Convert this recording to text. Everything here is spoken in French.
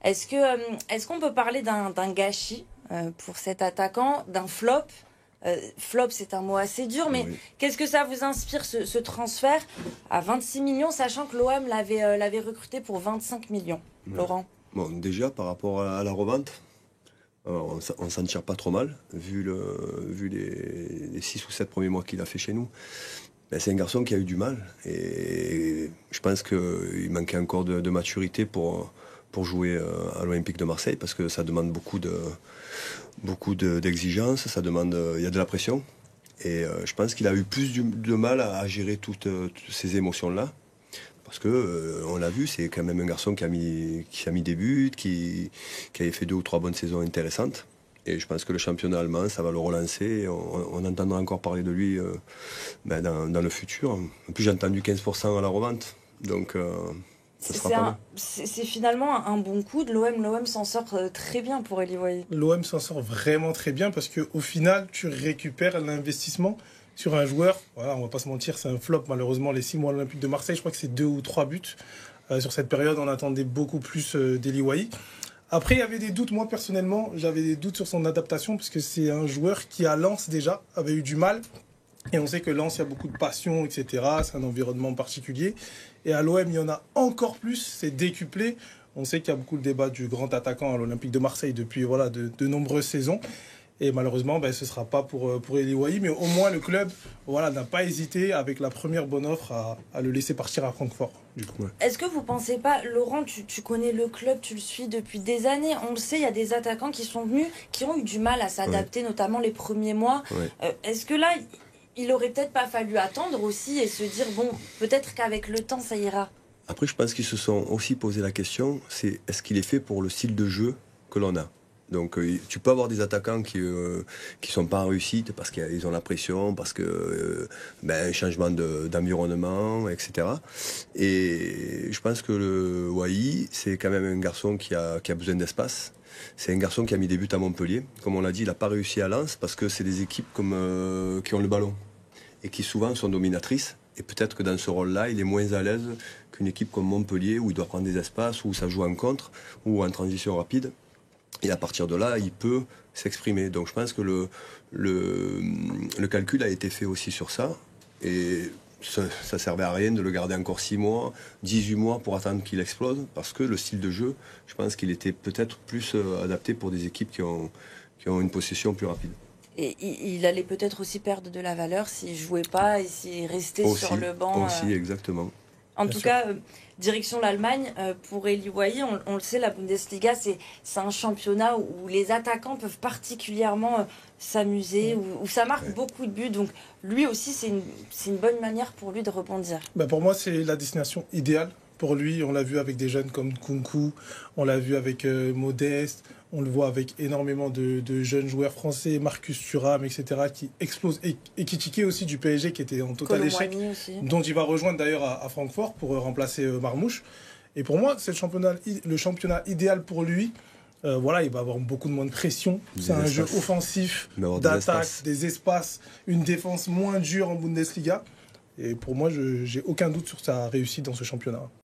Est-ce qu'on peut parler d'un gâchis pour cet attaquant, d'un flop? Flop, c'est un mot assez dur, mais Oui. qu'est-ce que ça vous inspire ce transfert à 26 millions, sachant que l'OM l'avait recruté pour 25 millions, Ouais. Laurent? Bon, déjà, par rapport à la revente, on s'en tire pas trop mal, vu les 6 ou 7 premiers mois qu'il a fait chez nous. Ben, c'est un garçon qui a eu du mal et je pense qu'il manquait encore de maturité pour jouer à l'Olympique de Marseille parce que ça demande beaucoup d'exigences, il y a de la pression et je pense qu'il a eu plus de mal à gérer toutes ces émotions-là. Parce que on l'a vu, c'est quand même un garçon qui a mis des buts, qui avait fait 2 ou 3 bonnes saisons intéressantes. Et je pense que le championnat allemand, ça va le relancer. On entendra encore parler de lui dans le futur. En plus, j'ai entendu 15% à la revente. Donc, ça sera pas mal. C'est finalement un bon coup de l'OM. L'OM s'en sort très bien pour Eli Wahi. L'OM s'en sort vraiment très bien parce qu'au final, tu récupères l'investissement sur un joueur. Voilà, on va pas se mentir, c'est un flop malheureusement. Les 6 mois à l'Olympique de Marseille, je crois que c'est 2 ou 3 buts. Sur cette période, on attendait beaucoup plus d'Eli Wahi. Après, il y avait des doutes. Moi, personnellement, j'avais des doutes sur son adaptation parce que c'est un joueur qui, à Lens, déjà, avait eu du mal. Et on sait que Lens, il y a beaucoup de passion, etc. C'est un environnement particulier. Et à l'OM, il y en a encore plus. C'est décuplé. On sait qu'il y a beaucoup de débats du grand attaquant à l'Olympique de Marseille depuis de nombreuses saisons. Et malheureusement, ce ne sera pas pour Eli Wahi. Mais au moins, le club n'a pas hésité, avec la première bonne offre, à le laisser partir à Francfort. Du coup. Ouais. Est-ce que vous ne pensez pas, Laurent, tu connais le club, tu le suis depuis des années. On le sait, il y a des attaquants qui sont venus, qui ont eu du mal à s'adapter, notamment les premiers mois. Ouais. Est-ce que là, il aurait peut-être pas fallu attendre aussi et se dire, bon, peut-être qu'avec le temps, ça ira? Après, je pense qu'ils se sont aussi posé la question, c'est est-ce qu'il est fait pour le style de jeu que l'on a? Donc tu peux avoir des attaquants qui sont pas en réussite parce qu'ils ont la pression, parce que un changement d'environnement, etc. Et je pense que le Wahi, c'est quand même un garçon qui a besoin d'espace. C'est un garçon qui a mis des buts à Montpellier. Comme on l'a dit, il n'a pas réussi à Lens parce que c'est des équipes qui ont le ballon et qui souvent sont dominatrices. Et peut-être que dans ce rôle-là, il est moins à l'aise qu'une équipe comme Montpellier où il doit prendre des espaces, où ça joue en contre ou en transition rapide. Et à partir de là, il peut s'exprimer. Donc je pense que le calcul a été fait aussi sur ça. Et ça servait à rien de le garder encore 6 mois, 18 mois pour attendre qu'il explose. Parce que le style de jeu, je pense qu'il était peut-être plus adapté pour des équipes qui ont une possession plus rapide. Et il allait peut-être aussi perdre de la valeur s'il jouait pas et s'il restait sur le banc. Aussi, exactement. En tout cas, direction l'Allemagne, pour Eli Wahi, on le sait, la Bundesliga, c'est un championnat où les attaquants peuvent particulièrement s'amuser, où ça marque beaucoup de buts. Donc lui aussi, c'est une bonne manière pour lui de rebondir. Pour moi, c'est la destination idéale pour lui. On l'a vu avec des jeunes comme Nkunku, on l'a vu avec Modeste, on le voit avec énormément de jeunes joueurs français, Marcus Thuram, etc., qui explosent. Et Kitike aussi du PSG, qui était en total échec, dont il va rejoindre d'ailleurs à Francfort pour remplacer Marmouche. Et pour moi, c'est le championnat idéal pour lui. Il va avoir beaucoup de moins de pression. C'est un jeu offensif, d'attaque, des espaces, une défense moins dure en Bundesliga. Et pour moi, j'ai aucun doute sur sa réussite dans ce championnat.